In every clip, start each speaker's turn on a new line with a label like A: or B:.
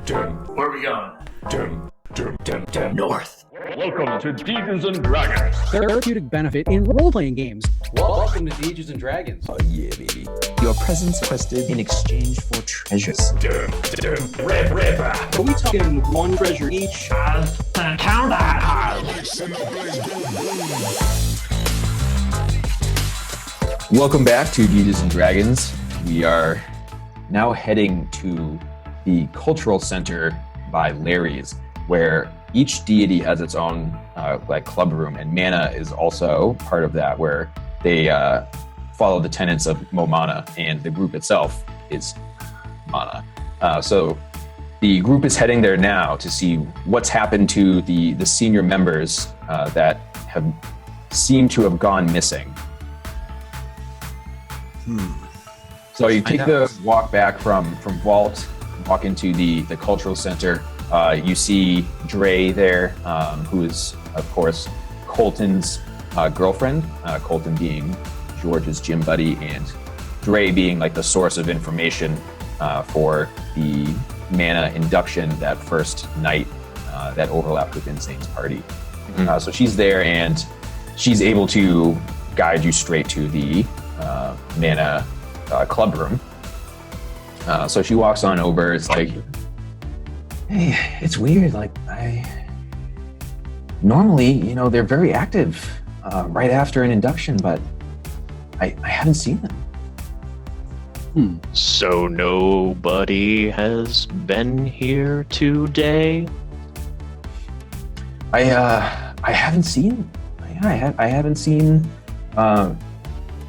A: Where are we going? North.
B: Welcome to Dungeons and Dragons.
C: Therapeutic benefit in role-playing games.
D: Welcome to Dungeons and Dragons.
E: Oh yeah, baby.
F: Your presence requested in exchange for treasures.
A: Red River.
D: Are we talking one treasure each?
A: Count that.
E: Welcome back to Dungeons and Dragons. We are now heading to the Cultural Center by Larry's, where each deity has its own club room, and Mana is also part of that, where they follow the tenets of Momana, and the group itself is Mana. So the group is heading there now to see what's happened to the senior members that have seemed to have gone missing. So you take the walk back from Vault, walk into the Cultural Center. You see Dre there, who is, of course, Colton's girlfriend, Colton being George's gym buddy, and Dre being like the source of information for the Mana induction that first night that overlapped with Insane's party. So she's there, and she's able to guide you straight to the Mana club room. So she walks on over. It's like, hey, it's weird. Like, normally, they're very active right after an induction, but I haven't seen them.
G: So nobody has been here today?
E: I haven't seen. I haven't seen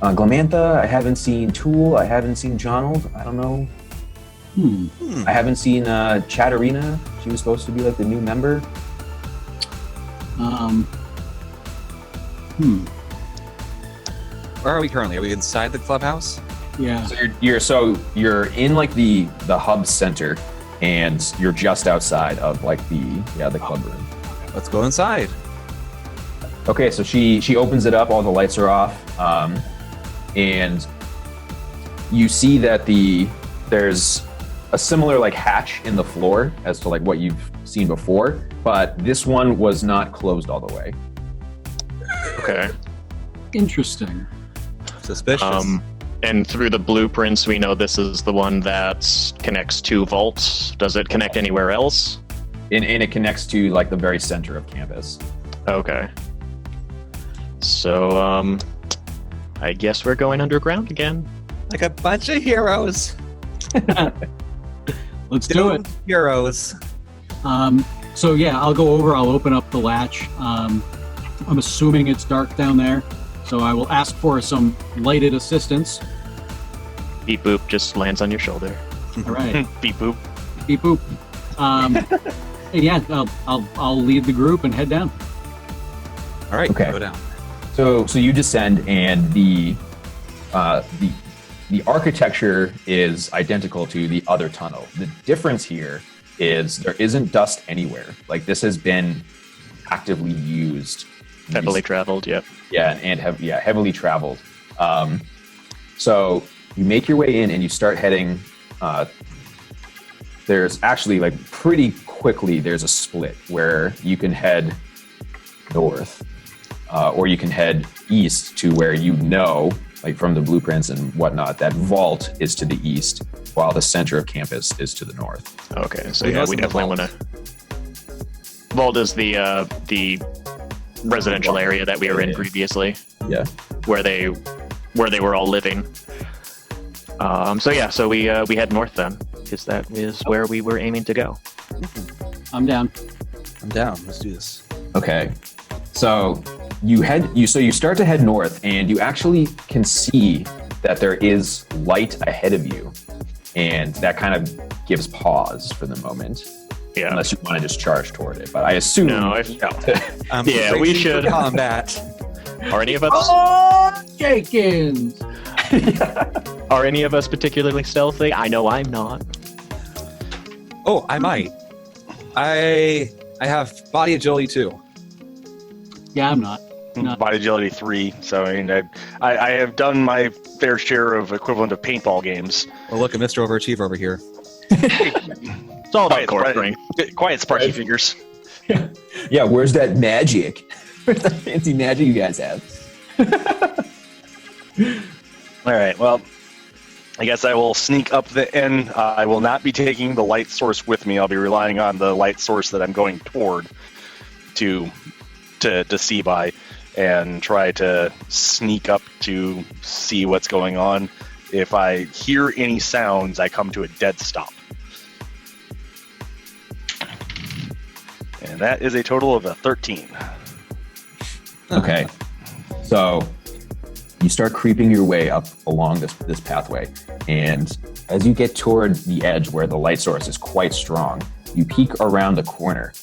E: Glamantha. I haven't seen Tool. I haven't seen Jonald. I don't know. I haven't seen Chatterina. She was supposed to be like the new member.
F: Where are we currently? Are we inside the clubhouse?
C: Yeah.
E: So you're in like the hub center, and you're just outside of like the club room.
F: Let's go inside.
E: Okay, so she opens it up. All the lights are off, and you see that there's a similar like hatch in the floor as to like what you've seen before, but this one was not closed all the way.
G: Okay.
C: Interesting.
F: Suspicious.
G: And through the blueprints, we know this is the one that connects to vaults. Does it connect anywhere else?
E: And it connects to like the very center of campus.
G: Okay. So, I guess we're going underground again.
F: Like a bunch of heroes.
C: Let's do it.
F: Heroes.
C: So yeah, I'll go over. I'll open up the latch. I'm assuming it's dark down there, so I will ask for some lighted assistance.
G: Beep boop just lands on your shoulder.
C: All right.
G: Beep boop.
C: Beep boop. And yeah, I'll lead the group and head down.
F: All right,
E: Okay.
F: go down.
E: So you descend, and the architecture is identical to the other tunnel. The difference here is there isn't dust anywhere. Like, this has been actively used.
G: Heavily traveled, yep.
E: Yeah, and heavily traveled. So you make your way in, and you start heading. There's actually like pretty quickly there's a split where you can head north, or you can head east to where like from the blueprints and whatnot, that vault is to the east, while the center of campus is to the north.
G: Okay, so
F: Who
G: yeah,
F: knows
G: we
F: in the
G: definitely want to. Vault is the residential area that we were in previously.
E: Yeah.
G: Where they were all living. So we head north then, because that is where we were aiming to go.
C: I'm down.
F: I'm down. Let's do this.
E: Okay. So you start to head north, and you actually can see that there is light ahead of you, and that kind of gives pause for the moment.
G: Yeah.
E: Unless you want to just charge toward it, but I assume.
G: No, yeah, we should.
F: Combat.
G: Are any of us?
C: Oh, Jenkins!
G: Are any of us particularly stealthy? I know I'm not.
F: Oh, I might. I have body agility 2.
C: Yeah, I'm not.
H: Body agility 3. So I mean, I have done my fair share of equivalent of paintball games.
F: Well, look, a Mr. Overachiever over here.
G: It's all about core strength.
H: Quiet, Sparky figures.
E: Yeah, where's that magic? Where's that fancy magic you guys have?
H: All right. Well, I guess I will sneak up the end. I will not be taking the light source with me. I'll be relying on the light source that I'm going toward to see by, and try to sneak up to see what's going on. If I hear any sounds, I come to a dead stop. And that is a total of a 13.
E: Okay. So you start creeping your way up along this pathway, and as you get toward the edge where the light source is quite strong, you peek around the corner,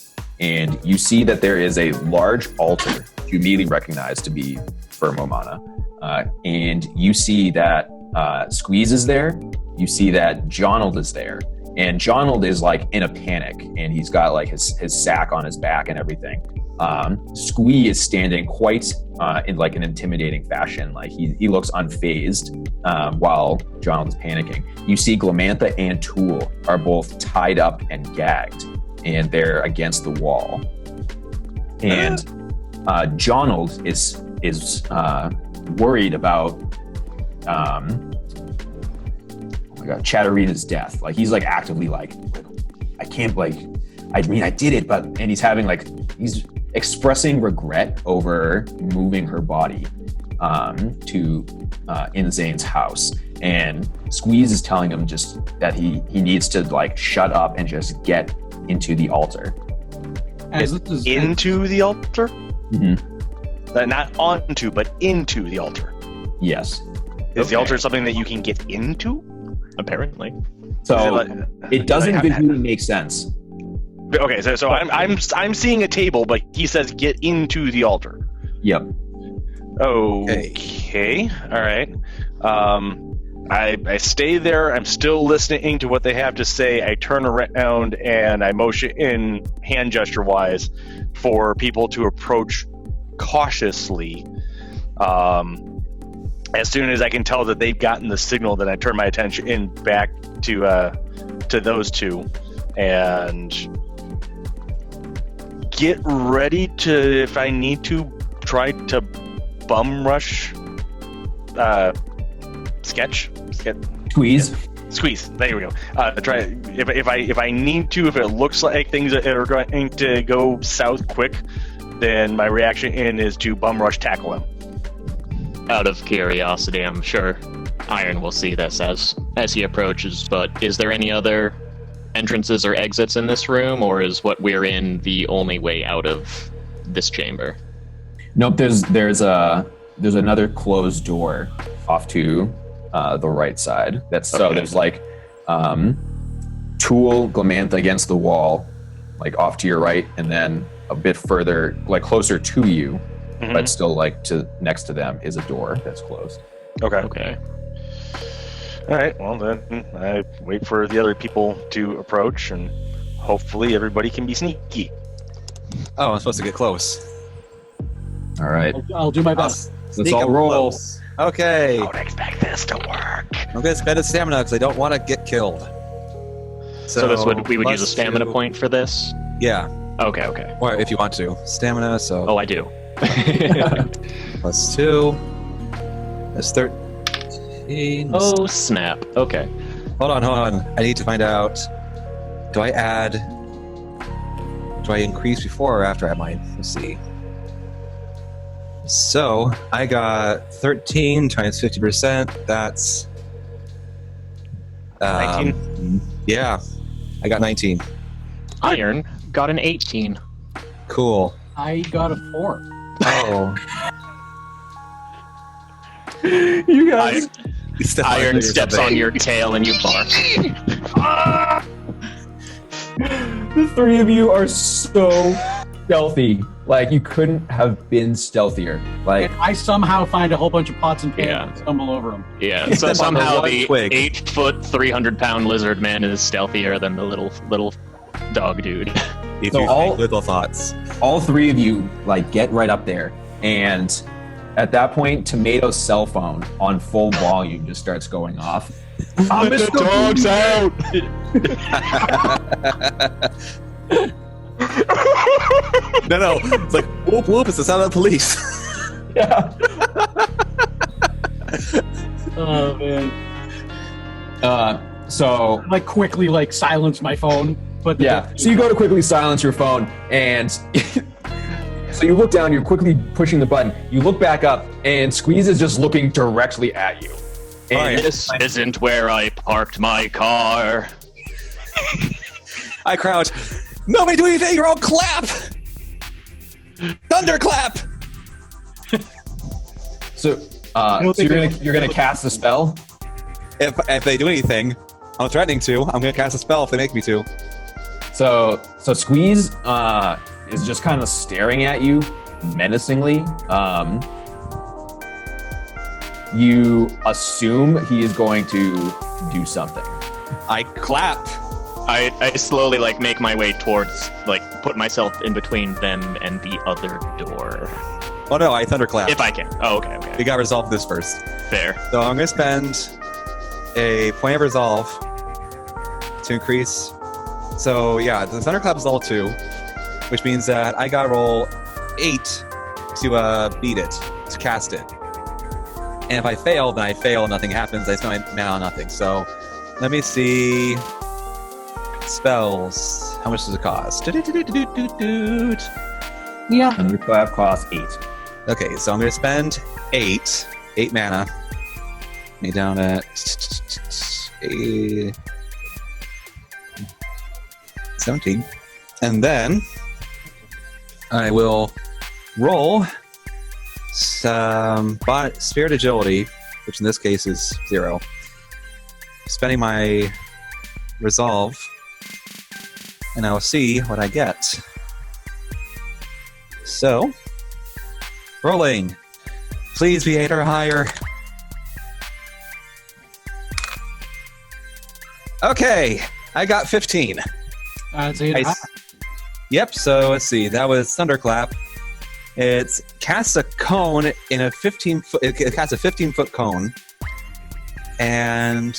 E: and you see that there is a large altar you immediately recognize to be Firmomana. And you see that Squeeze is there, you see that Jonald is there, and Jonald is like in a panic, and he's got like his sack on his back and everything. Squee is standing quite in like an intimidating fashion. Like he looks unfazed while Jonald is panicking. You see Glamantha and Tool are both tied up and gagged, and they're against the wall. And Jonald is worried about oh my god, Chatterina's death. Like he's like actively like I can't I mean I did it, but and he's having like he's expressing regret over moving her body to Inzane's house, and Squeeze is telling him just that he needs to like shut up and just get into the altar.
H: Into the altar?
E: Mm-hmm.
H: Not onto, but into the altar.
E: Yes.
H: Is the altar something that you can get into?
G: Apparently.
E: So it doesn't visually make sense.
H: Okay, so I'm seeing a table, but he says get into the altar.
E: Yep.
H: Okay. All right. I stay there. I'm still listening to what they have to say. I turn around and I motion in hand gesture wise for people to approach cautiously. As soon as I can tell that they've gotten the signal, then I turn my attention back to those two and get ready to, if I need to, try to bum rush Squeeze. There we go. Try if I need to. If it looks like things are going to go south quick, then my reaction is to bum rush tackle him.
G: Out of curiosity, I'm sure Iron will see this as he approaches. But is there any other entrances or exits in this room, or is what we're in the only way out of this chamber?
E: Nope. There's another closed door off to the right side. So there's like Tool, Glamantha against the wall, like off to your right, and then a bit further, like closer to you, but still like next to them is a door that's closed.
H: Okay. All right. Well, then I wait for the other people to approach, and hopefully everybody can be sneaky.
I: Oh, I'm supposed to get close.
E: All right.
C: I'll do my best.
E: Let's all roll.
I: Close. Okay.
H: I don't expect this to work.
I: I'm going to spend a stamina because I don't want to get killed.
G: So we would use a stamina point for this?
I: Yeah.
G: Okay.
I: Or if you want to. Stamina, so...
G: Oh, I do.
I: Plus 2. That's 13.
G: Oh, snap. Okay.
I: Hold on. I need to find out... Do I increase before or after I add mine? Let's see. So, I got 13 times 50%. That's...
H: 19?
I: Yeah. I got 19.
G: Iron got an 18.
I: Cool.
C: I got a 4.
I: Oh.
E: You guys.
G: Iron steps on your tail and you bark.
E: The three of you are so stealthy. Like, you couldn't have been stealthier. Like,
C: And I somehow find a whole bunch of pots and pans
G: Yeah.
C: and stumble over them.
G: Yeah, so somehow
I: one
G: the
I: twig.
G: 8-foot, 300-pound lizard man is stealthier than the little dog dude.
I: If
E: So
I: you
E: all-
I: think little thoughts.
E: all three of you, like, get right up there. And at that point, Tomato's cell phone on full volume just starts going off. I'm
H: The dog's out.
I: No. It's like, whoop, whoop. It's the sound of the police.
E: Yeah.
C: Oh man!
E: So
C: I quickly silence my phone. But
E: yeah, so you go to quickly silence your phone, and so you look down. You're quickly pushing the button. You look back up, and Squeeze is just looking directly at you. And
G: This isn't where I parked my car.
I: I crouch. Nobody do anything. You're all clap. Thunderclap.
E: so,
C: don't
E: so
C: think
E: you're gonna cast a spell.
I: If they do anything, I'm threatening to. I'm gonna cast a spell if they make me to.
E: So Squeeze is just kind of staring at you menacingly. You assume he is going to do something.
I: I clap.
G: I slowly make my way towards put myself in between them and the other door.
I: Oh no, I thunderclap.
G: If I can. Oh, okay.
I: We gotta resolve this first.
G: Fair.
I: So I'm gonna spend a point of resolve to increase. So yeah, the thunderclap is level 2, which means that I gotta roll 8 to beat it, to cast it. And if I fail, then I fail and nothing happens. I spend my mana on nothing. So let me see. Spells. How much does it cost?
C: yeah.
E: Thunderclap costs 8.
I: Okay, so I'm gonna spend 8 mana. Me down at 17. And then I will roll some Spirit Agility, which in this case is 0. Spending my Resolve, and I'll see what I get. So, rolling. Please be 8 or higher. Okay, I got 15.
C: I'd say
I: Yep, so let's see. That was Thunderclap. It casts a cone in a 15-foot. It casts a 15-foot cone, and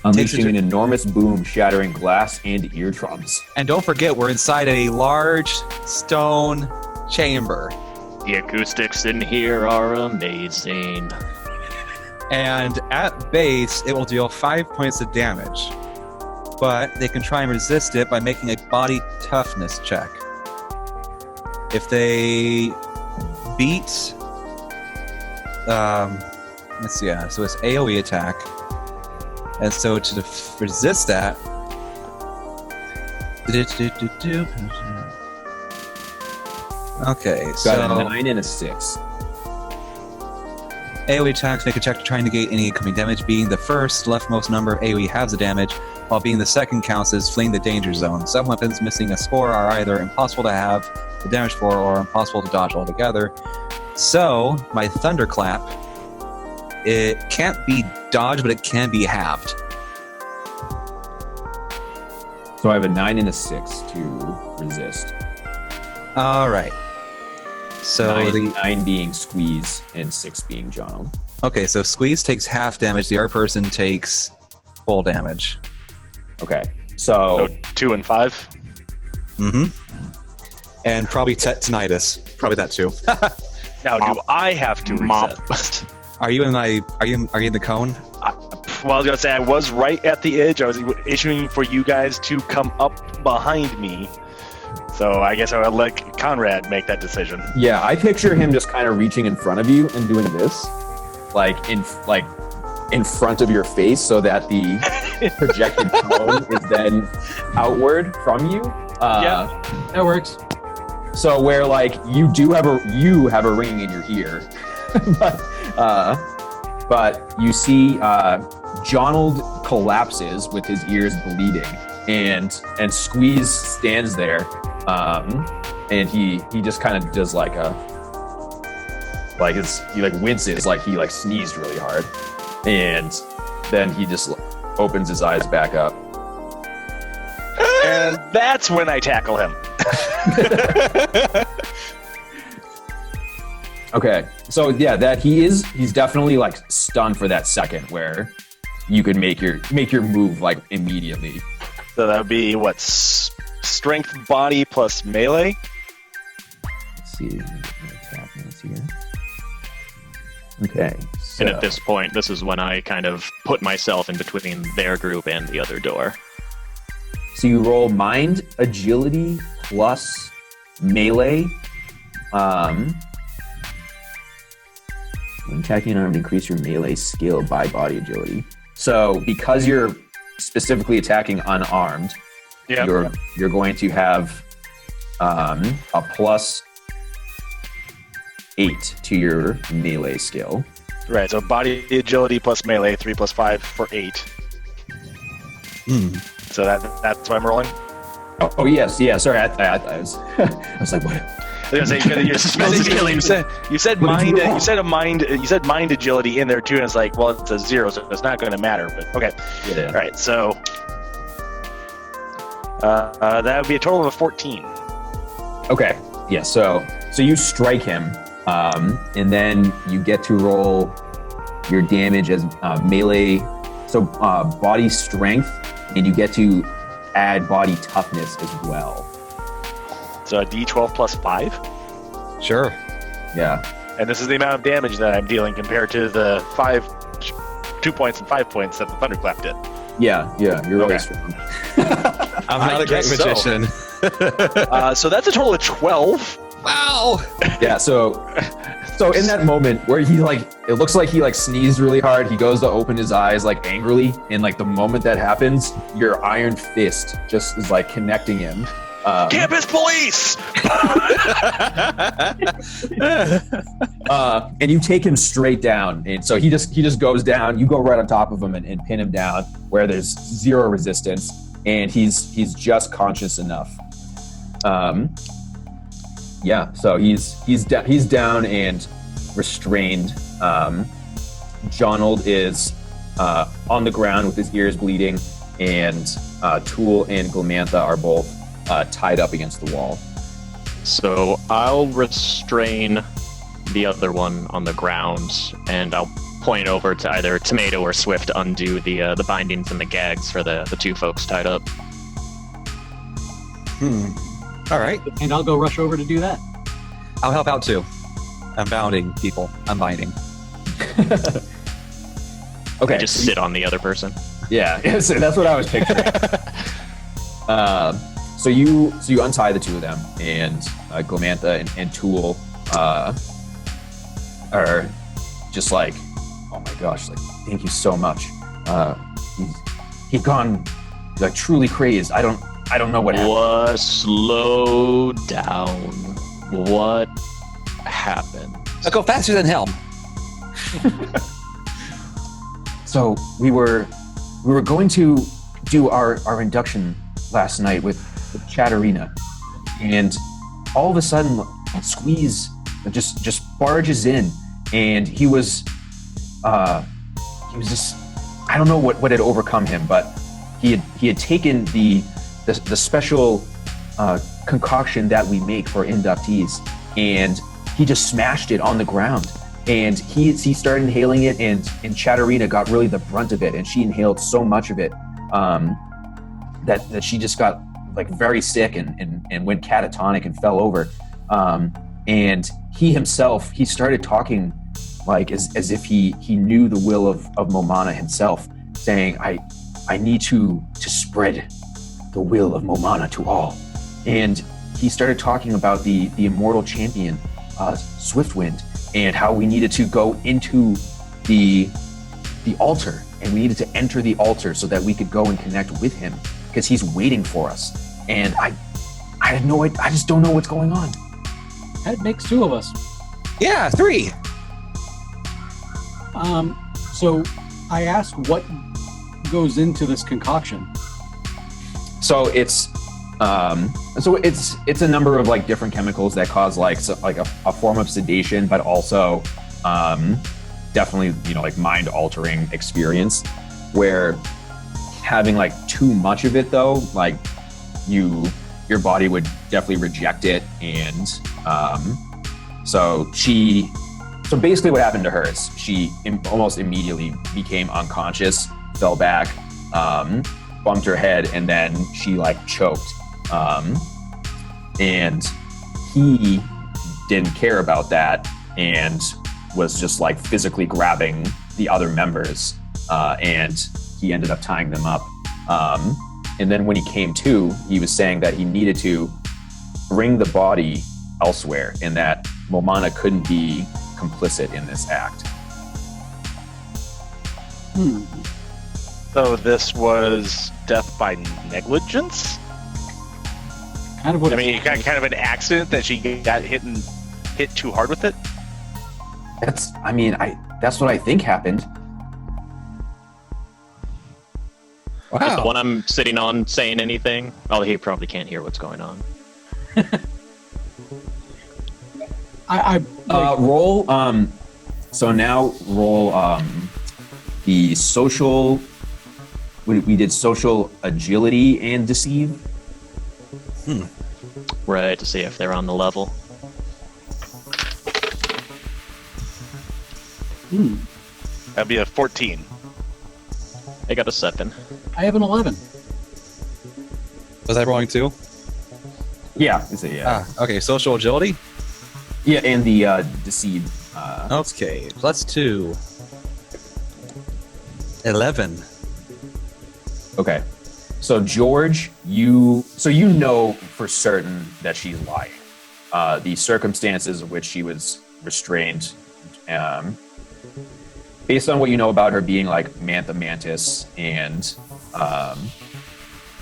E: Unleashing an enormous boom, shattering glass and eardrums.
I: And don't forget, we're inside a large stone chamber.
G: The acoustics in here are amazing.
I: And at base, it will deal 5 points of damage. But they can try and resist it by making a body toughness check. If they beat... let's see, so it's AoE attack. And so to resist that... Okay, so...
E: Got a 9 and a 6.
I: AoE attacks make a check to try and negate any incoming damage. Being the first leftmost number of AoE halves the damage, while being the second counts as fleeing the danger zone. Some weapons missing a score are either impossible to have the damage for or impossible to dodge altogether. So, my Thunderclap, it can't be dodged, but it can be halved.
E: So I have a 9 and a 6 to resist.
I: Alright. So
E: 9 being Squeeze and 6 being John.
I: Okay, so Squeeze takes half damage, the other person takes full damage.
E: Okay, so
H: 2 and 5.
I: Mm-hmm. And probably tinnitus. Probably that too.
H: Now, do I have to resist?
I: Are you in the cone?
H: Well, I was gonna say I was right at the edge. I was issuing for you guys to come up behind me. So I guess I would let Conrad make that decision.
E: Yeah, I picture him just kind of reaching in front of you and doing this, in front of your face, so that the projected cone is then outward from you.
H: Yeah,
C: that works.
E: So where you have a ringing in your ear, but you see Jonald collapses with his ears bleeding, and Squeeze stands there, and he just kind of does he winces, like he sneezed really hard, and then he just opens his eyes back up.
H: and that's when I tackle him.
E: Okay, so yeah, he's definitely stunned for that second where you could make your move like immediately.
H: So that would be what? Strength body plus melee?
E: Let's see. Attack notes here. Okay. So,
G: And at this point, this is when I kind of put myself in between their group and the other door.
E: so you roll mind agility plus melee. When attacking an arm, increase your melee skill by body agility. So because you're specifically attacking unarmed, you're going to have a plus 8 to your melee skill.
H: Right, so body agility plus melee, 3 plus 5 for 8. So that's what I'm rolling?
E: Oh yes, yeah. Sorry, I was, I was like, what?
H: I was gonna say, you said mind. You said mind agility in there too, and it's like, well, it's a 0, so it's not going to matter. But okay,
E: Yeah.
H: all right. So that would be a total of 14.
E: Okay. Yeah. So you strike him, and then you get to roll your damage as melee. So body strength, and you get to add body toughness as well.
H: So a D12 plus 5,
I: Sure.
E: Yeah.
H: and this is the amount of damage that I'm dealing compared to the 2 points and 5 points that the thunderclap did.
E: Yeah. You're really
H: Okay.
E: strong.
I: I'm not a great
H: guess so.
I: magician.
H: So that's a total of 12.
I: Wow.
E: Yeah. So in that moment where he it looks like he sneezed really hard, he goes to open his eyes angrily, and the moment that happens, your iron fist just is connecting him.
H: Campus police!
E: And you take him straight down, and so he just goes down. You go right on top of him and pin him down where there's 0 resistance, and he's just conscious enough. Yeah, so he's down and restrained. Jonold is on the ground with his ears bleeding, and Tool and Glamantha are both tied up against the wall.
G: So I'll restrain the other one on the ground, and I'll point over to either Tomato or Swift to undo the bindings and the gags for the 2 folks tied up.
I: All right.
C: And I'll go rush over to do that.
I: I'll help out too. I'm bounding people. I'm binding.
E: Okay.
G: Just sit on the other person.
E: Yeah, so that's what I was picturing. So you untie the 2 of them, and Glamantha and Tool are just oh my gosh, thank you so much. He'd gone truly crazed. I don't know what happened.
G: Slow down. What happened?
I: I'll go faster than hell.
E: So we were going to do our induction last night with Chatterina, and all of a sudden Squeeze just barges in, and he was just, I don't know what had overcome him, but he had taken the special concoction that we make for inductees, and he just smashed it on the ground, and he started inhaling it, and Chatterina got really the brunt of it, and she inhaled so much of it that she just got very sick and went catatonic and fell over, and he himself, he started talking as if he knew the will of Momana himself, saying, I need to spread the will of Momana to all. And he started talking about the immortal champion, Swiftwind, and how we needed to go into the altar, and we needed to enter the altar so that we could go and connect with him, because he's waiting for us. And I just don't know what's going on.
C: That makes 2 of us.
I: Yeah, 3.
C: So I asked what goes into this concoction.
E: So it's a number of different chemicals that cause a form of sedation, but also definitely mind altering experience, where having too much of it though, your body would definitely reject it, and so basically what happened to her is she almost immediately became unconscious fell back, bumped her head, and then she like choked. And he didn't care about that and was just like physically grabbing the other members, and he ended up tying them up. And then when he came to, he was saying that he needed to bring the body elsewhere and that Momana couldn't be complicit in this act.
H: So this was death by negligence?
C: Kind of what
H: I mean, kind of an accident that she got hit too hard with it?
E: That's what I think happened.
G: Is the
I: Wow.
G: one I'm sitting on saying anything? Oh, he probably can't hear what's going on.
E: Roll. So now roll the social. We did social agility and deceive.
G: Right, to see if they're on the level.
H: That'd be a 14.
G: I got a 7.
C: I have an 11.
I: Was I rolling 2?
E: Yeah, it's a, yeah.
I: Okay, social agility?
E: Yeah, and the deceive.
I: Okay, +2. 11.
E: Okay. So George, you know for certain that she's lying. The circumstances in which she was restrained, based on what you know about her being like Mantha Mantis and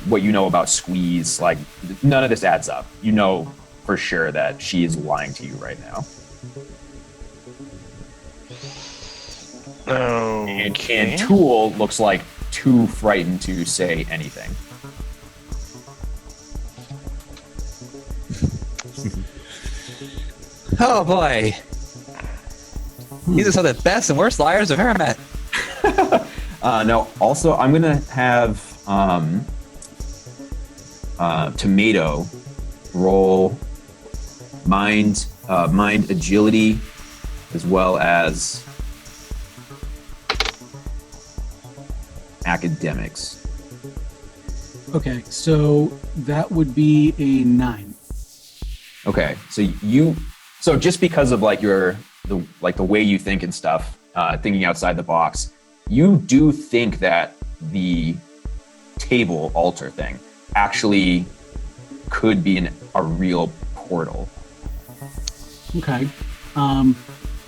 E: what you know about Squeeze, like none of this adds up. You know for sure that she is lying to you right now. And Tool looks like too frightened to say anything.
I: Oh boy. These are some of the best and worst liars I've ever met.
E: No, also I'm gonna have Tomato roll mind agility as well as academics.
C: Okay, so that would be a 9.
E: Okay, so just because of like the way you think and stuff, thinking outside the box, you do think that the table altar thing actually could be a real portal.
C: Okay.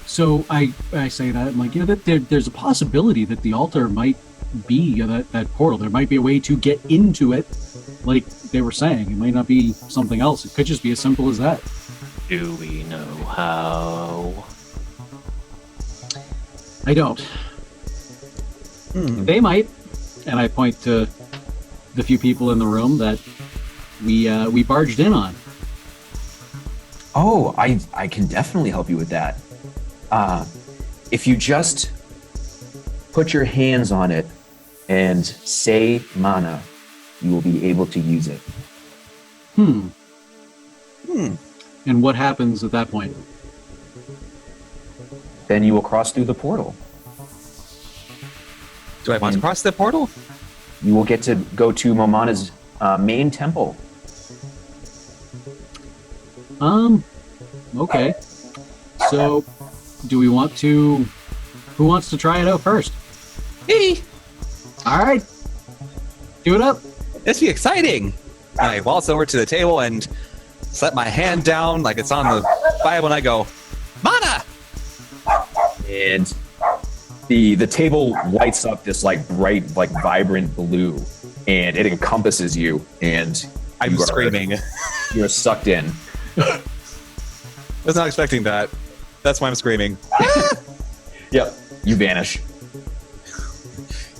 C: So I say that, I'm like, that there's a possibility that the altar might be that portal. There might be a way to get into it, like they were saying. It might not be something else. It could just be as simple as that.
G: Do we know how?
C: I don't. They might, and I point to the few people in the room that we barged in on.
E: Oh, I can definitely help you with that. If you just put your hands on it and say mana, you will be able to use it.
C: And what happens at that point?
E: Then you will cross through the portal.
I: Do I want to cross the portal?
E: You will get to go to Momana's main temple.
C: Okay. So, do we want to... Who wants to try it out first?
I: Me!
C: Alright. Do it up.
I: This be exciting! I waltz over to the table and slap my hand down like it's on the Bible and I go, Mana!
E: And the table lights up this like bright, like vibrant blue, and it encompasses you, and
I: I'm
E: you are-
I: screaming.
E: You're sucked in.
I: Was not expecting that. That's why I'm screaming.
E: Yep. You vanish.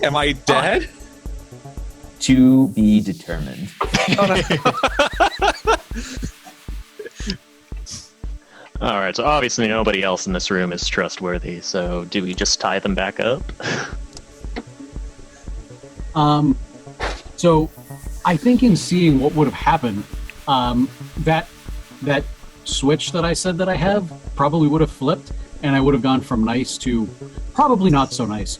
I: Am I dead?
E: To be determined.
G: Alright, so obviously nobody else in this room is trustworthy, so do we just tie them back up?
C: So I think in seeing what would have happened, that switch that I said that I have probably would have flipped, and I would have gone from nice to probably not so nice.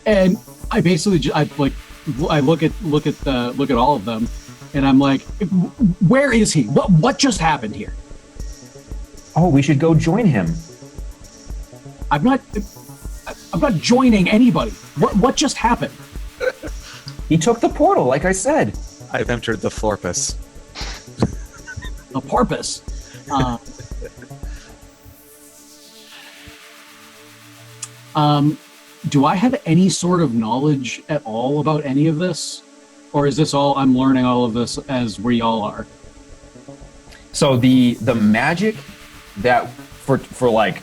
C: And I basically I look at all of them, and I'm like, where is he? What just happened here?
E: Oh, we should go join him.
C: I'm not joining anybody. What just happened?
E: He took the portal, like I said.
I: I've entered the Florpus.
C: A porpoise. Do I have any sort of knowledge at all about any of this? Or is this all, I'm learning all of this as we all are?
E: So the magic that for like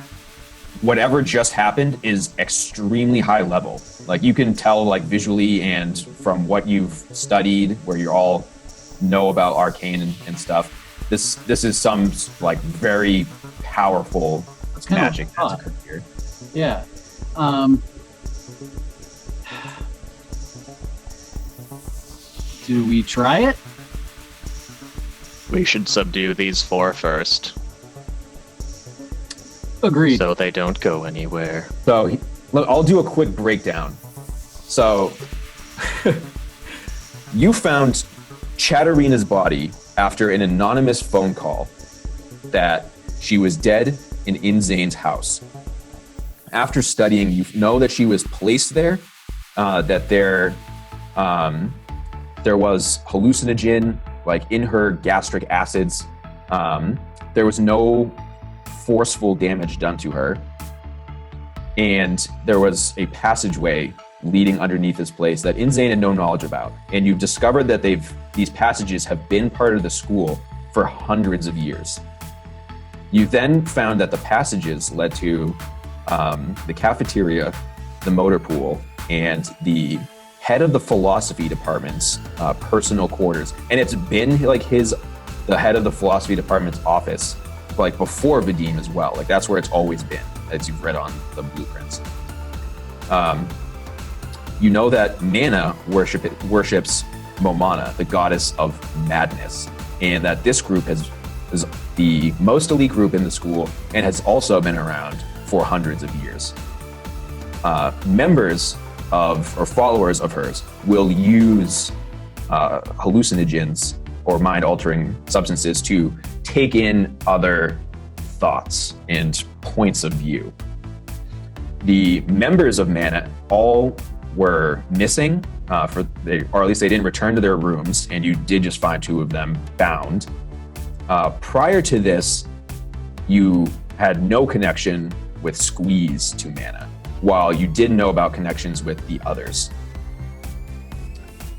E: whatever just happened is extremely high level. Like you can tell like visually and from what you've studied, where you all know about arcane and stuff. This is some like very powerful magic that's occurred here.
C: Yeah. Do we try it?
G: We should subdue these 4 first,
C: Agreed.
G: so they don't go anywhere.
E: So look, I'll do a quick breakdown. So you found Chatterina's body after an anonymous phone call that she was dead in Zane's house. After studying, you know that she was placed there, that there was hallucinogen like in her gastric acids. There was no forceful damage done to her. And there was a passageway leading underneath this place that Inzane had no knowledge about. And you've discovered that these passages have been part of the school for hundreds of years. You then found that the passages led to the cafeteria, the motor pool, and the head of the philosophy department's personal quarters. And it's been like the head of the philosophy department's office, like before Vadim as well. Like that's where it's always been, as you've read on the blueprints. You know that Mana worships Momana, the goddess of madness, and that this group is the most elite group in the school and has also been around for hundreds of years. Members of or followers of hers will use hallucinogens or mind-altering substances to take in other thoughts and points of view. The members of Mana all were missing, or at least they didn't return to their rooms, and you did just find 2 of them bound. Prior to this, you had no connection with Squeeze to Mana, while you did know about connections with the others.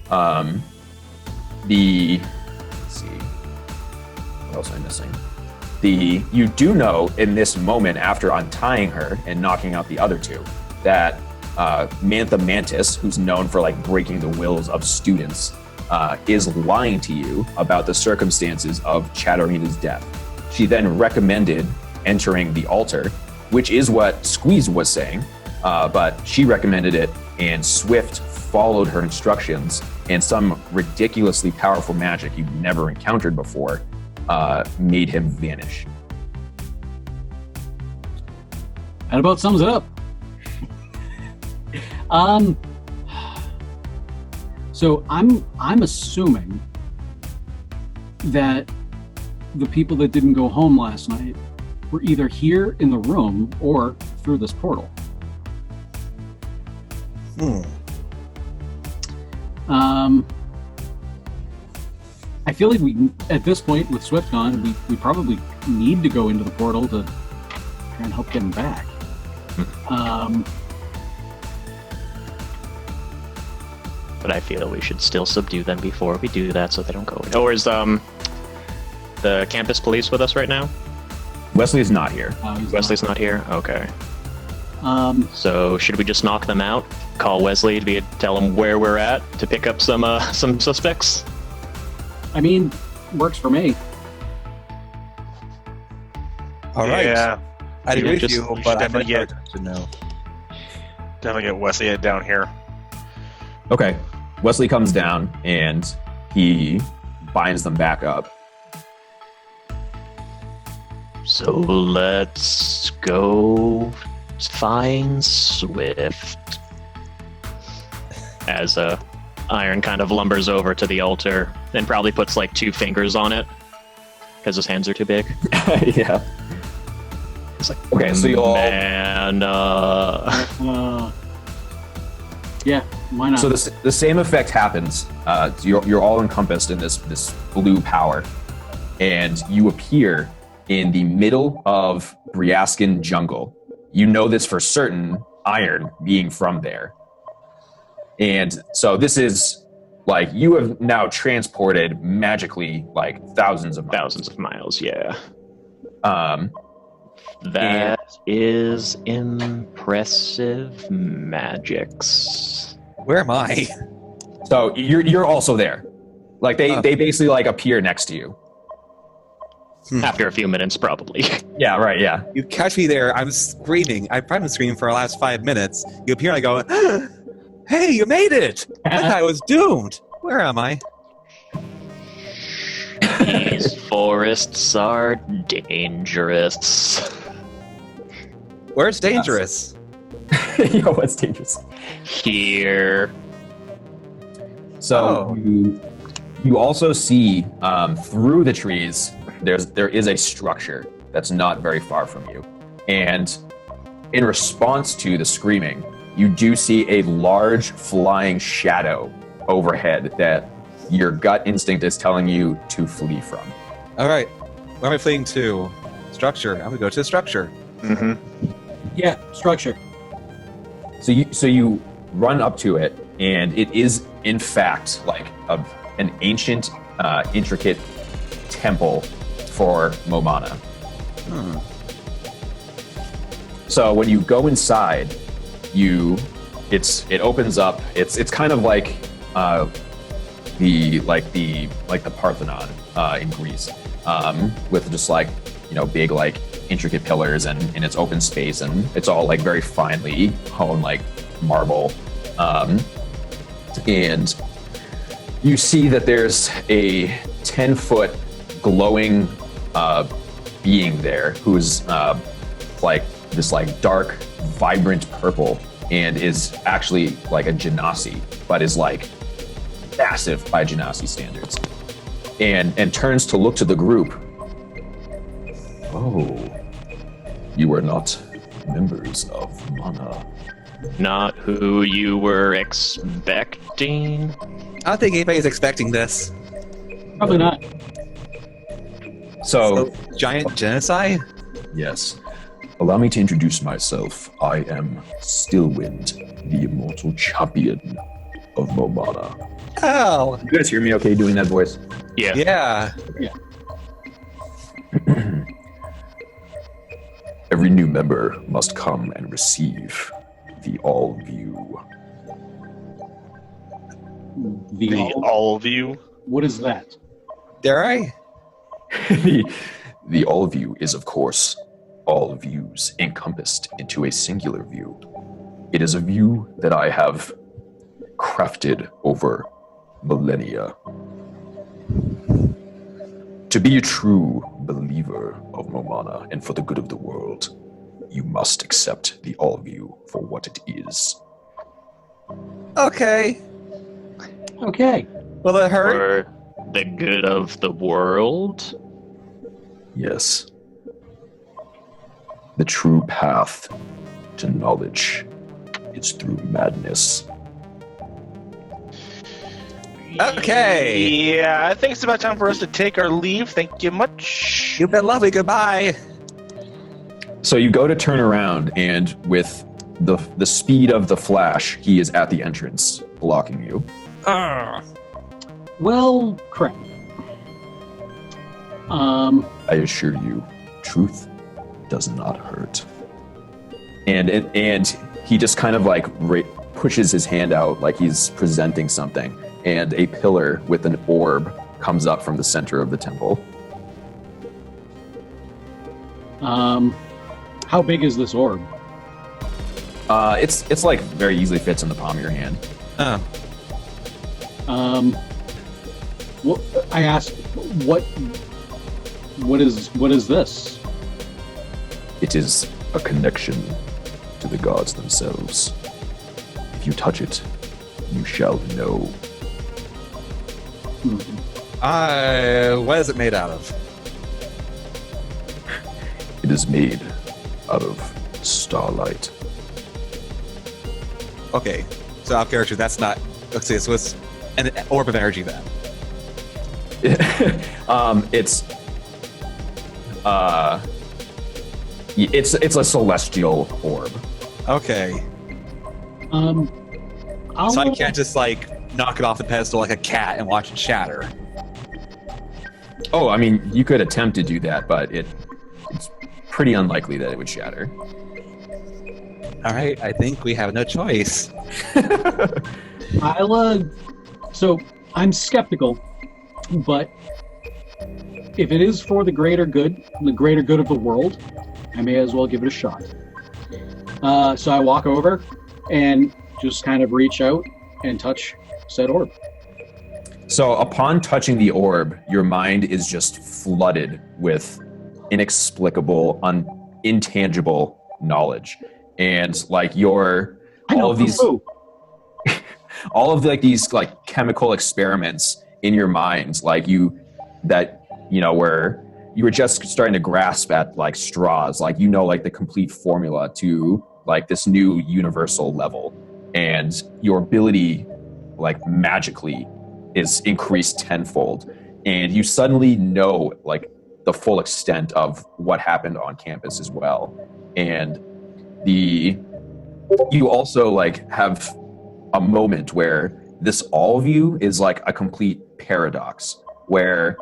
E: Let's see, what else am I missing? You do know in this moment, after untying her and knocking out the other 2, that Mantha Mantis, who's known for like breaking the wills of students, is lying to you about the circumstances of Chatterina's death. She then recommended entering the altar, which is what Squeeze was saying, but she recommended it, and Swift followed her instructions, and some ridiculously powerful magic you've never encountered before made him vanish.
C: That about sums it up. So I'm assuming that the people that didn't go home last night were either here in the room or through this portal. I feel like we, at this point with Swift gone, we probably need to go into the portal to try and help get him back.
G: But I feel we should still subdue them before we do that, so they don't go away. Oh, is the campus police with us right now?
E: Wesley's not here.
G: Wesley's not here? Okay. So should we just knock them out? Call Wesley to tell him where we're at to pick up some suspects?
C: I mean, works for me.
I: All right.
H: Yeah.
I: I agree with
H: just-
I: you,
H: we should
I: but I'm
H: definitely
I: going
H: get-
I: to know.
H: Definitely get Wesley down here.
E: Okay. Wesley comes down and he binds them back up.
G: So let's go find Swift. as Iron kind of lumbers over to the altar and probably puts like 2 fingers on it because his hands are too big.
E: Yeah.
G: It's like,
E: Okay, so you all.
G: man,
C: Yeah, why not?
E: So the same effect happens. You're all encompassed in this blue power, and you appear in the middle of Briaskin jungle. You know this for certain, Iron being from there. And so this is like you have now transported magically like thousands of miles.
G: Yeah. That is impressive magics.
I: Where am I?
E: So you're also there. Like they basically like appear next to you.
G: After a few minutes, probably.
E: Yeah, right, yeah.
I: You catch me there. I'm screaming. I've probably been screaming for the last 5 minutes. You appear and I go, hey, you made it! I thought I was doomed. Where am I?
G: These forests are dangerous.
I: Where's dangerous?
E: Yo, what's dangerous?
G: Here.
E: So you also see through the trees there is a structure that's not very far from you, and in response to the screaming, you do see a large flying shadow overhead that your gut instinct is telling you to flee from.
I: All right. Where am I fleeing to? Structure. I'm gonna go to the structure.
G: Mm-hmm.
C: Yeah, structure.
E: So you run up to it, and it is in fact like an ancient, intricate temple for Momana. So when you go inside, it opens up. It's kind of like the Parthenon in Greece, with just like big like intricate pillars and it's open space and it's all like very finely honed like marble, and you see that there's a 10-foot glowing being there who's like this like dark vibrant purple and is actually like a genasi, but is like massive by genasi standards, and turns to look to the group. Oh, you are not members of Mana.
G: Not who you were expecting.
I: I don't think anybody's expecting this.
C: Probably not.
E: So
I: giant genocide?
E: yes, allow me to introduce myself. I am Stillwind, the immortal champion of Momana.
I: Oh,
E: You guys hear me okay doing that voice?
G: Yeah.
I: yeah.
E: Every new member must come and receive the All View.
C: The
H: All of you.
C: What is that?
I: Dare I?
E: The All View is, of course, all views encompassed into a singular view. It is a view that I have crafted over millennia. To be a true believer of Momana and for the good of the world, you must accept the All View for what it is.
I: Okay.
C: Okay.
I: Will it hurt?
G: For the good of the world.
E: Yes. The true path to knowledge is through madness.
I: Okay.
H: Yeah, I think it's about time for us to take our leave. Thank you much.
I: You've been lovely. Goodbye.
E: So you go to turn around, and with the speed of the flash, he is at the entrance, blocking you.
C: Well, crap.
E: I assure you, truth does not hurt. And he just kind of like pushes his hand out like he's presenting something, and a pillar with an orb comes up from the center of the temple.
C: How big is this orb?
E: It's like very easily fits in the palm of your hand.
I: Oh.
C: What I asked, what is this?
E: It is a connection to the gods themselves. If you touch it, you shall know.
I: What is it made out of?
E: It is made out of starlight.
I: Okay, so out of character, that's not. Let's see, so it's an orb of energy then.
E: It's a celestial orb.
I: Okay,
C: I'll,
I: so I can't just like knock it off the pedestal like a cat and watch it shatter.
E: Oh, I mean, you could attempt to do that, but it's pretty unlikely that it would shatter.
I: All right, I think we have no choice.
C: So I'm skeptical, but if it is for the greater good of the world, I may as well give it a shot. So I walk over and just kind of reach out and touch said orb.
E: So upon touching the orb, your mind is just flooded with inexplicable, intangible knowledge. And like all of these like chemical experiments in your mind, like where you were just starting to grasp at like straws, like like the complete formula to like this new universal level, and your ability like magically is increased tenfold, and you suddenly know like the full extent of what happened on campus as well. And you also like have a moment where this all view is like a complete paradox, where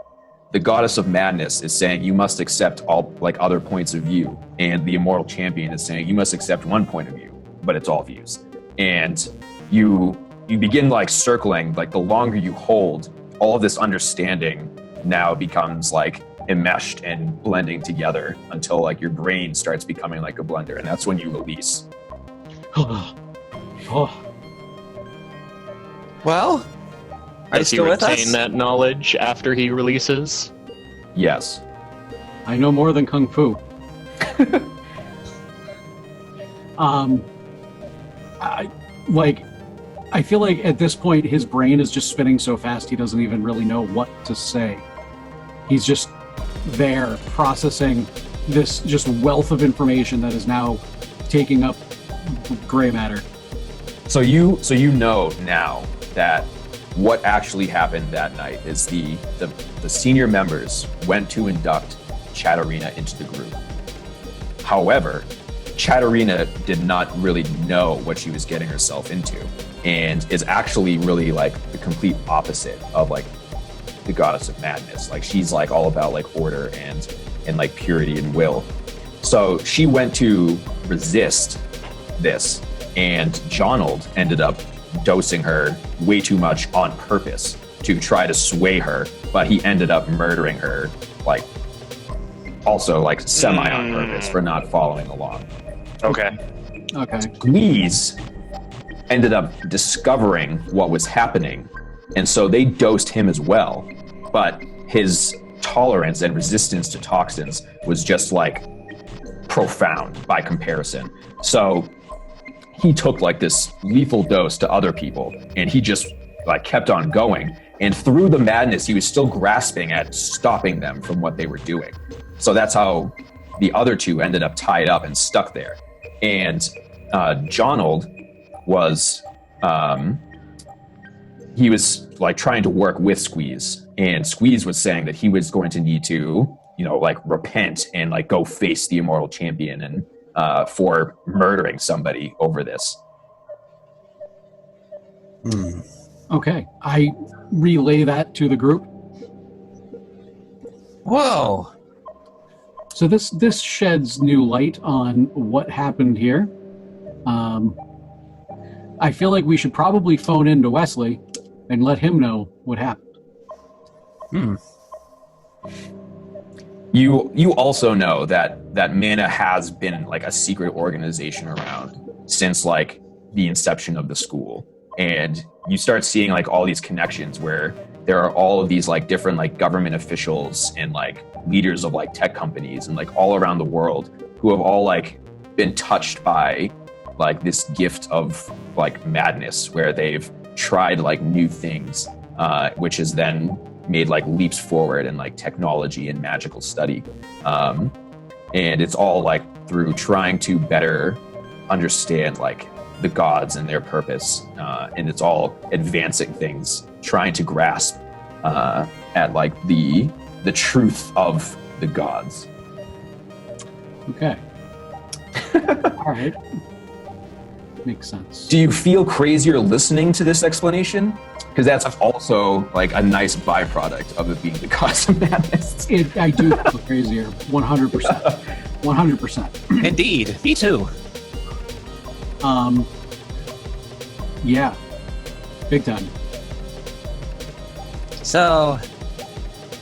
E: the goddess of madness is saying you must accept all like other points of view, and the immortal champion is saying you must accept one point of view, but it's all views. And you begin like circling, like the longer you hold, all of this understanding now becomes like enmeshed and blending together until like your brain starts becoming like a blender, and that's when you release.
I: Well, are you
G: Does he
I: still with
G: retain
I: us?
G: that knowledge after he releases?
E: Yes.
C: I know more than Kung Fu. I feel like at this point his brain is just spinning so fast he doesn't even really know what to say. He's just there processing this just wealth of information that is now taking up gray matter.
E: So you know now that what actually happened that night is the senior members went to induct Chatarina into the group. However, Chatarina did not really know what she was getting herself into, and is actually really like the complete opposite of like the goddess of madness. Like she's like all about like order and like purity and will. So she went to resist this, and Jonald ended up dosing her way too much on purpose to try to sway her, but he ended up murdering her, like also like semi on purpose for not following along.
H: Okay.
E: Squeeze ended up discovering what was happening, and so they dosed him as well, but his tolerance and resistance to toxins was just like profound by comparison. So he took like this lethal dose to other people, and he just like kept on going, and through the madness he was still grasping at stopping them from what they were doing. So that's how the other two ended up tied up and stuck there. And Jonald was he was like trying to work with Squeeze, and Squeeze was saying that he was going to need to like repent and like go face the immortal champion and for murdering somebody over this.
C: Okay, I relay that to the group.
I: Whoa.
C: So this sheds new light on what happened here. I feel like we should probably phone in to Wesley and let him know what happened.
E: You also know that Mana has been like a secret organization around since like the inception of the school, and you start seeing like all these connections where there are all of these like different like government officials and like leaders of like tech companies and like all around the world who have all like been touched by like this gift of like madness, where they've tried like new things, which has then made like leaps forward in like technology and magical study. And it's all like through trying to better understand like the gods and their purpose. And it's all advancing things, trying to grasp at like the truth of the gods.
C: Okay. All right. Makes sense.
E: Do you feel crazier listening to this explanation? Because that's also like a nice byproduct of it being the cause of madness.
C: I do feel crazier. 100%. 100%.
J: Indeed. Me too.
C: Yeah. Big time.
J: So,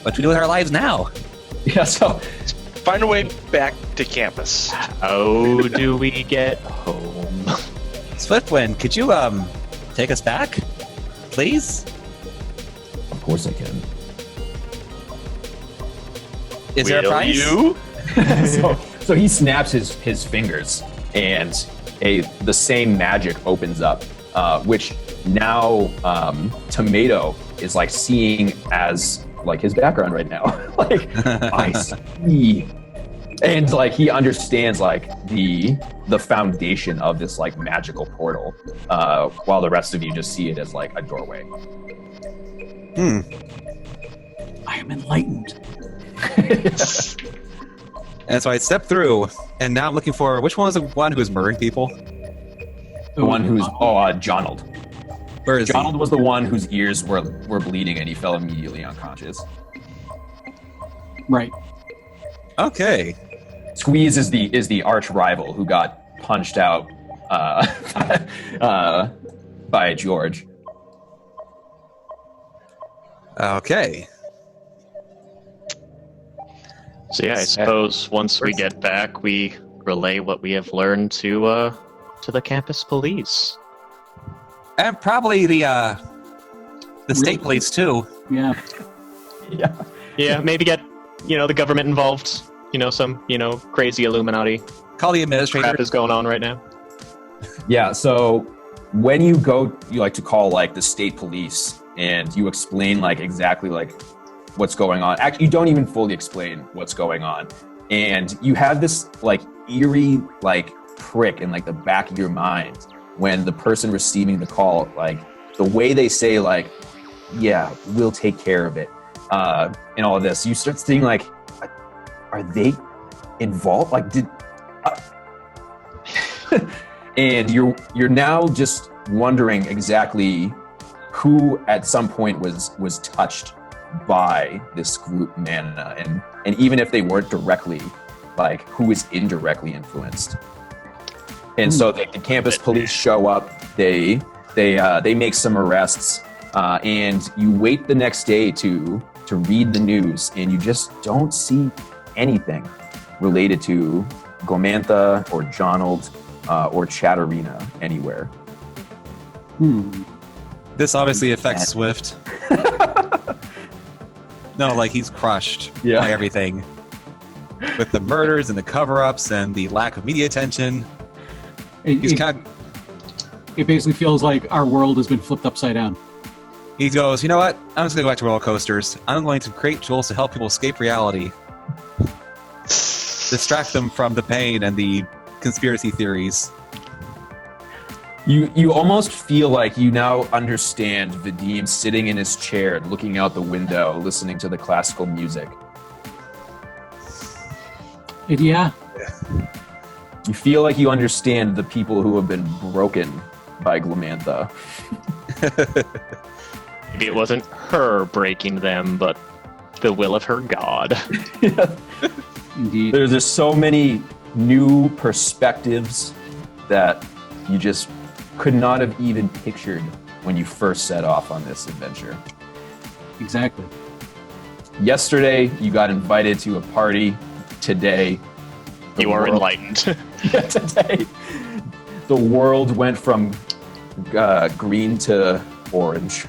J: what do we do with our lives now?
E: Yeah, so
H: Find a way back to campus.
G: How do we get home?
J: Swiftwind, could you take us back, please?
E: of course I can.
J: Is there a
G: Will
J: price?
G: you?
E: So he snaps his fingers, and the same magic opens up, which now Tomato is like seeing as like his background right now. Like I see, and like he understands like the foundation of this like magical portal, while the rest of you just see it as like a doorway.
C: I am enlightened.
I: And so I stepped through, and now I'm looking for which one was the one who was murdering people?
E: The one who's Jonald.
I: Where is he?
E: Jonald was the one whose ears were bleeding and he fell immediately unconscious.
C: Right.
I: Okay.
E: Squeeze is the arch rival who got punched out by George.
I: Okay.
G: So yeah, I suppose once we get back, we relay what we have learned to the campus police.
J: And probably the state police too.
C: Yeah.
E: Yeah.
G: Yeah, maybe get the government involved. Some crazy Illuminati
J: Call the administrator.
G: crap is going on right now.
E: Yeah, so when you go, you like to call like the state police and you explain like exactly like what's going on. Actually, you don't even fully explain what's going on. And you have this like eerie like prick in like the back of your mind when the person receiving the call, like the way they say like, yeah, we'll take care of it. And all of this, you start thinking like, are they involved? Like and you're now just wondering exactly who at some point was touched by this group mana, and even if they weren't directly, like who is indirectly influenced. And so the campus police show up, they make some arrests, and you wait the next day to read the news, and you just don't see anything related to Gomantha or Jonald or Chatterina anywhere.
I: This obviously affects Swift. No, like he's crushed by everything. With the murders and the cover-ups and the lack of media attention. He's kind of,
C: It basically feels like our world has been flipped upside down.
I: he goes, you know what? I'm just going to go back to roller coasters. I'm going to create tools to help people escape reality. Distract them from the pain and the conspiracy theories.
E: You almost feel like you now understand Vadim sitting in his chair, looking out the window, listening to the classical music.
C: And yeah,
E: You feel like you understand the people who have been broken by Glamantha.
G: Maybe it wasn't her breaking them, but the will of her god.
C: indeed.
E: There's just so many new perspectives that you just could not have even pictured when you first set off on this adventure.
C: Exactly.
E: Yesterday, you got invited to a party. Today,
G: You are enlightened.
E: today, the world went from green to orange.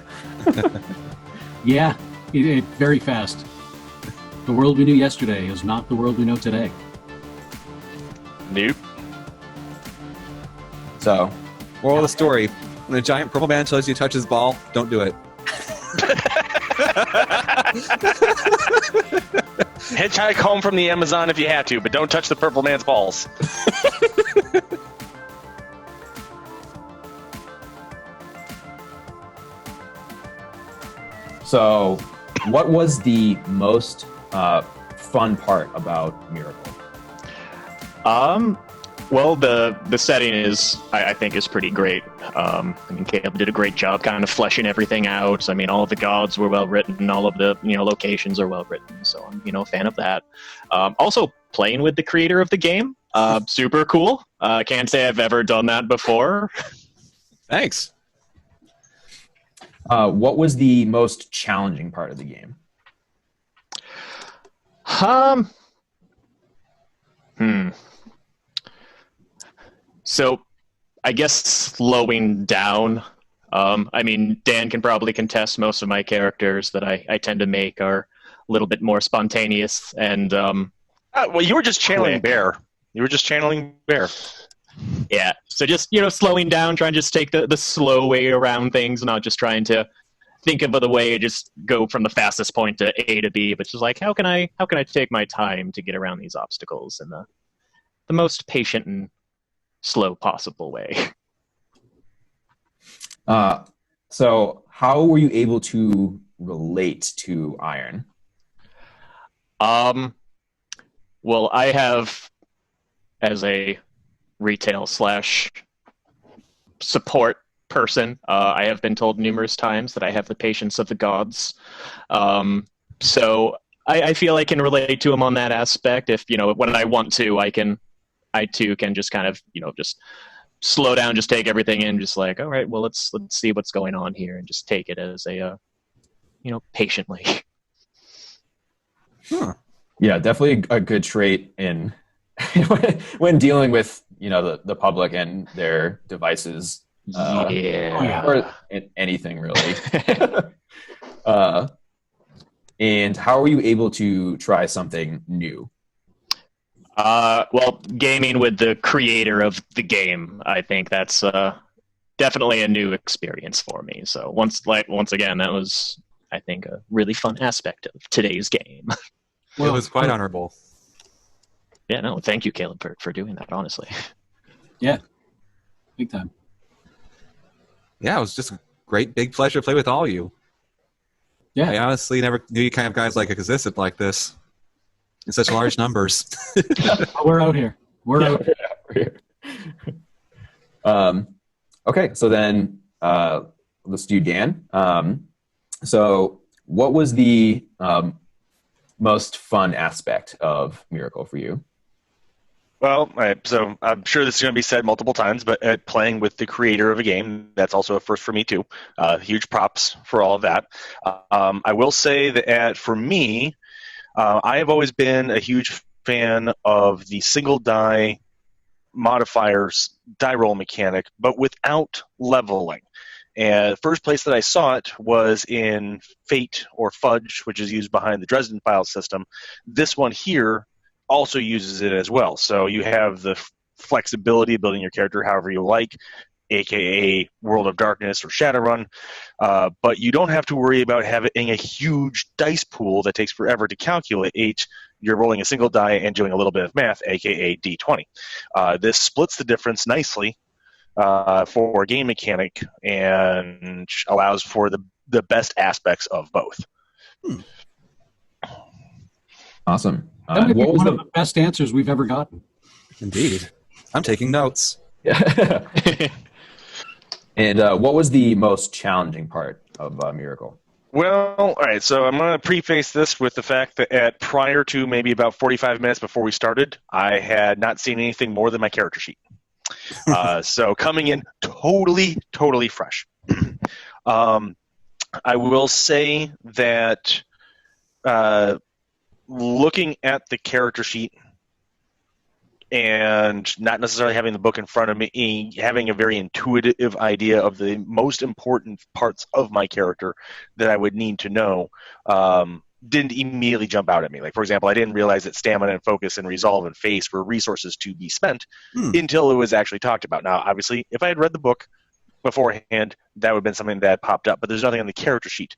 C: Yeah, it very fast. The world we knew yesterday is not the world we know today.
G: Nope.
E: So,
I: Moral of the story, When a giant purple man tells you to touch his ball, don't do it.
H: Hitchhike home from the Amazon if you have to, but don't touch the purple man's balls.
E: So, what was the most fun part about Miracle?
G: Well, the setting is, I think, is pretty great. I mean, Caleb did a great job kind of fleshing everything out. I mean, all of the gods were well written, all of the locations are well written. So I'm a fan of that. Also, playing with the creator of the game, super cool. Can't say I've ever done that before.
I: Thanks.
E: What was the most challenging part of the game?
G: So, I guess slowing down. I mean, Dan can probably contest most of my characters that I tend to make are a little bit more spontaneous and.
H: Well, you were just channeling
G: quick.
H: Bear.
G: Yeah. So just slowing down, trying to just take the slow way around things, not just trying to think of the way, just go from the fastest point to A to B, but just like how can I take my time to get around these obstacles in the most patient and slow possible way.
E: So how were you able to relate to Iron?
G: Well, I have, as a retail / support person, I have been told numerous times that I have the patience of the gods. So I feel I can relate to him on that aspect. If when I want to, I too can just kind of just slow down, just take everything in, just like, all right, well, let's see what's going on here, and just take it as a patiently.
I: Huh.
E: Yeah, definitely a good trait in when dealing with the public and their devices. Or anything really. And how are you able to try something new?
G: Well, gaming with the creator of the game, I think that's definitely a new experience for me. So once again, that was, I think, a really fun aspect of today's game.
I: Well, it was quite honorable.
G: Yeah, no, thank you, Caleb, for doing that, honestly.
C: Yeah, big time.
I: Yeah, it was just a great, big pleasure to play with all of you.
C: Yeah.
I: I honestly never knew you kind of guys existed like this in such large numbers.
C: We're out here. We're out
E: here. Okay, so then let's do Dan. So what was the most fun aspect of Miracle for you?
H: Well, so I'm sure this is going to be said multiple times, but at playing with the creator of a game, that's also a first for me too. Huge props for all of that. I will say that for me, I have always been a huge fan of the single die modifiers die roll mechanic, but without leveling. And the first place that I saw it was in Fate or Fudge, which is used behind the Dresden file system. This one here also uses it as well. So you have the flexibility of building your character however you like, aka World of Darkness or Shadowrun, but you don't have to worry about having a huge dice pool that takes forever to calculate. You're rolling a single die and doing a little bit of math, aka D20. This splits the difference nicely for a game mechanic and allows for the best aspects of both.
E: Awesome.
C: That might be
E: what was
C: one of the best answers we've ever gotten.
I: Indeed. I'm taking notes.
E: Yeah. And what was the most challenging part of Miracle?
H: Well, all right, so I'm going to preface this with the fact that prior to maybe about 45 minutes before we started, I had not seen anything more than my character sheet. So coming in totally fresh. I will say that looking at the character sheet and not necessarily having the book in front of me, having a very intuitive idea of the most important parts of my character that I would need to know, didn't immediately jump out at me. Like, for example, I didn't realize that stamina and focus and resolve and face were resources to be spent until it was actually talked about. Now, obviously, if I had read the book beforehand, that would have been something that popped up. But there's nothing on the character sheet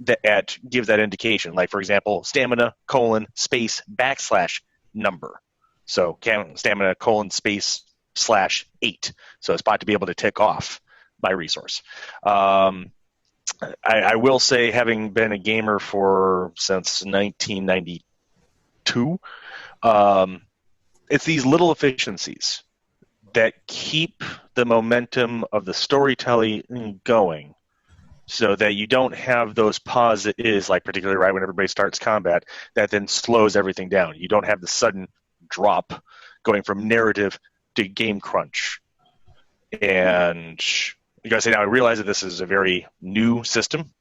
H: that gives that indication. Like, for example, stamina, space, number. So stamina, space, /8. So a spot to be able to tick off my resource. I will say, having been a gamer since 1992, it's these little efficiencies that keep the momentum of the storytelling going, so that you don't have those pauses, like particularly right when everybody starts combat, that then slows everything down. You don't have the sudden drop going from narrative to game crunch. And you gotta say, now I realize that this is a very new system.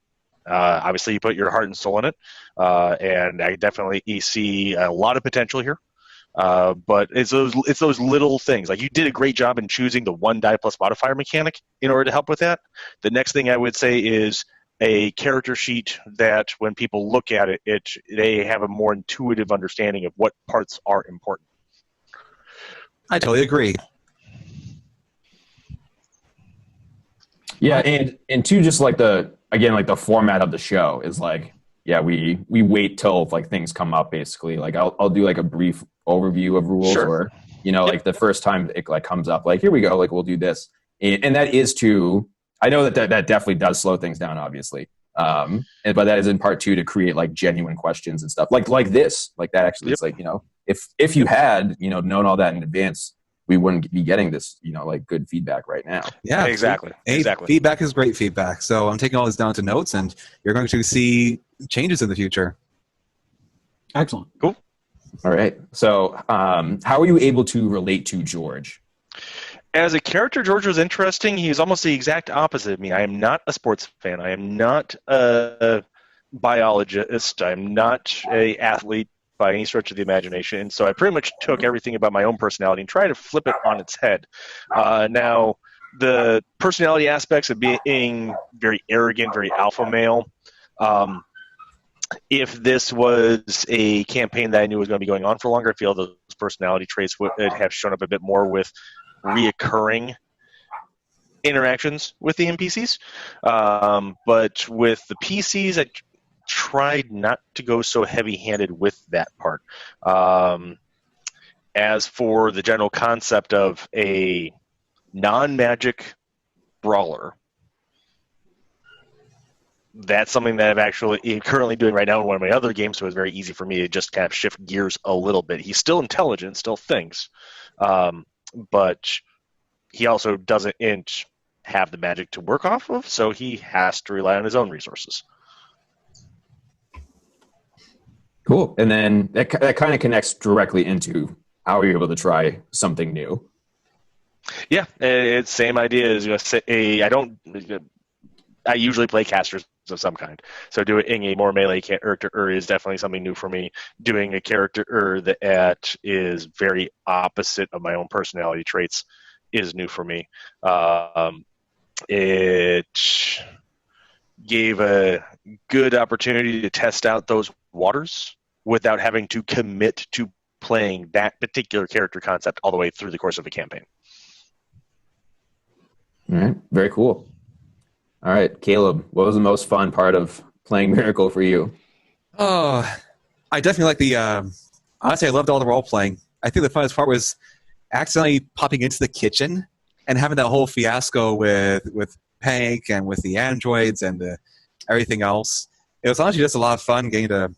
H: Obviously, you put your heart and soul in it, and I definitely see a lot of potential here. But it's those little things. Like, you did a great job in choosing the 1 die plus modifier mechanic in order to help with that. The next thing I would say is a character sheet that, when people look at it, they have a more intuitive understanding of what parts are important.
I: I totally agree.
E: Yeah, and two, just like the format of the show is like, yeah, we wait till like things come up, basically. Like I'll do like a brief overview of rules,
H: Sure.
E: or like the first time it like comes up, like, here we go, like we'll do this, and that is I know that definitely does slow things down, obviously, but that is in part to create like genuine questions and stuff like this, like that actually. It's like, if you had known all that in advance, we wouldn't be getting this, like good feedback right now.
I: Yeah,
H: exactly.
I: Feedback is great feedback. So I'm taking all this down to notes, and you're going to see changes in the future.
C: Excellent.
H: Cool.
E: All right. So how are you able to relate to George?
H: As a character, George was interesting. He's almost the exact opposite of me. I am not a sports fan. I am not a biologist. I'm not an athlete by any stretch of the imagination. And so I pretty much took everything about my own personality and tried to flip it on its head. Now, the personality aspects of being very arrogant, very alpha male, if this was a campaign that I knew was going to be going on for longer, I feel those personality traits would have shown up a bit more with reoccurring interactions with the NPCs. But with the PCs, I tried not to go so heavy-handed with that part. As for the general concept of a non-magic brawler, that's something that I'm actually currently doing right now in one of my other games, so it's very easy for me to just kind of shift gears a little bit. He's still intelligent, still thinks, but he also doesn't have the magic to work off of, so he has to rely on his own resources.
E: Cool. And then that kind of connects directly into how are you able to try something new?
H: Yeah, it's same idea as I usually play casters of some kind. So doing a more melee character is definitely something new for me. Doing a character that is very opposite of my own personality traits is new for me. It gave a good opportunity to test out those waters without having to commit to playing that particular character concept all the way through the course of a campaign.
E: All right. Very cool. All right, Caleb, what was the most fun part of playing Miracle for you?
I: Oh, I definitely like the. Honestly, I loved all the role playing. I think the funnest part was accidentally popping into the kitchen and having that whole fiasco with Pank and with the androids and everything else. It was honestly just a lot of fun getting to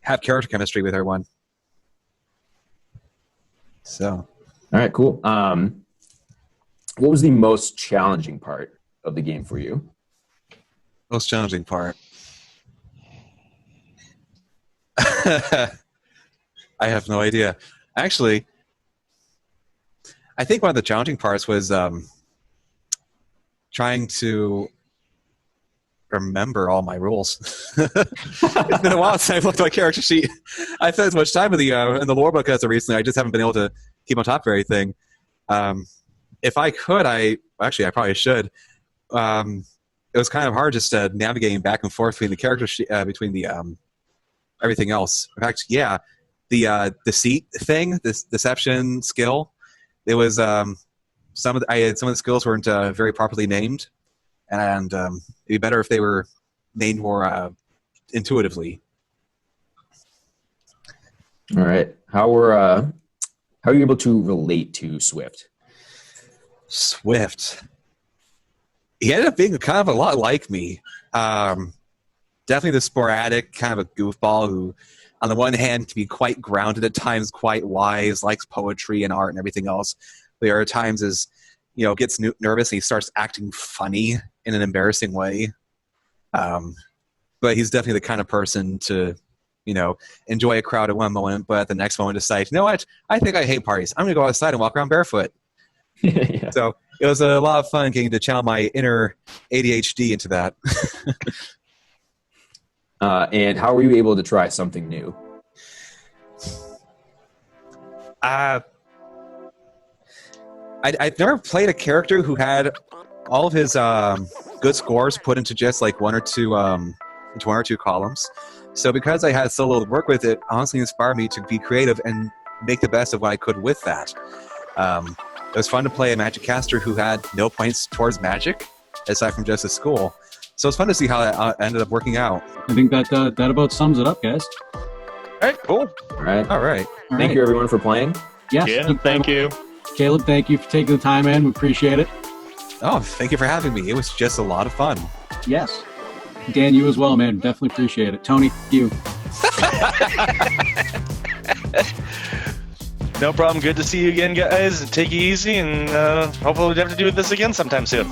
I: have character chemistry with everyone. So,
E: all right, cool. What was the most challenging part of the game for you?
I: Most challenging part. I have no idea. Actually, I think one of the challenging parts was trying to remember all my rules. It's been a while since I've looked at my character sheet. I spent as much time in the lore book as of recently. I just haven't been able to keep on top of everything. If I could, I probably should. It was kind of hard just navigating back and forth between the character between the everything else. In fact, yeah, the deceit thing, this deception skill, it was some of the skills weren't very properly named, and it'd be better if they were named more intuitively.
E: All right. How are you able to relate to Swift?
I: Swift. He ended up being kind of a lot like me. Definitely the sporadic kind of a goofball who, on the one hand, can be quite grounded at times, quite wise, likes poetry and art and everything else. There are times gets nervous and he starts acting funny in an embarrassing way. But he's definitely the kind of person to, enjoy a crowd at one moment, but at the next moment decide, you know what? I think I hate parties. I'm going to go outside and walk around barefoot.
E: Yeah.
I: So it was a lot of fun getting to channel my inner ADHD into that.
E: And how were you able to try something new?
I: I've never played a character who had all of his good scores put into just like one or two columns. So because I had so little to work with, it honestly inspired me to be creative and make the best of what I could with that. It was fun to play a magic caster who had no points towards magic, aside from just a school. So it's fun to see how that ended up working out.
C: I think that about sums it up, guys.
H: All right, cool.
E: All right.
I: All right.
E: Thank you, everyone, for playing.
C: Yes.
G: Yeah, thank you.
C: Caleb, thank you for taking the time in. We appreciate it.
I: Oh, thank you for having me. It was just a lot of fun.
C: Yes. Dan, you as well, man. Definitely appreciate it. Tony, you.
H: No problem. Good to see you again, guys. Take it easy, and hopefully we'll have to do this again sometime soon.